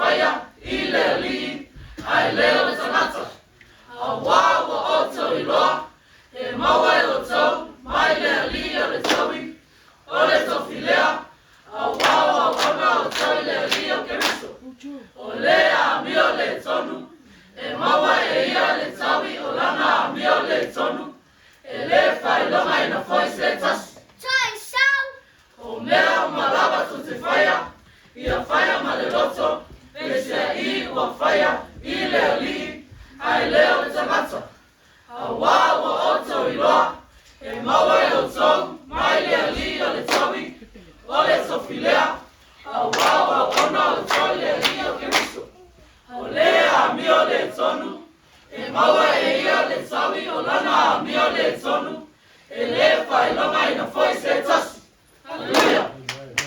fire, ile li, ai leo le sanata. A wa wa oto iloa, e maua e o tau, mai le li o le taui, o le tofilea, a wa wa wana o tau le li o kemiso. O le a mio le tonu, e maua e ia le taui, o lana a mio le tonu, e le fai longa ina foi se tasi. O mea o malaba tu te whaia, ia whaia ma le loto, pesia I ua whaia, I leo li, ai leo le tangata. A wā ua oto iloa, e maua e o tau, mai leo li o le taui, o le tofilea, a wā ua ona o tau leo li o kemiso. O lea mio le tonu, e maua e ia le taui, o lana mio le tonu, e le whai longa ina foi se tasi.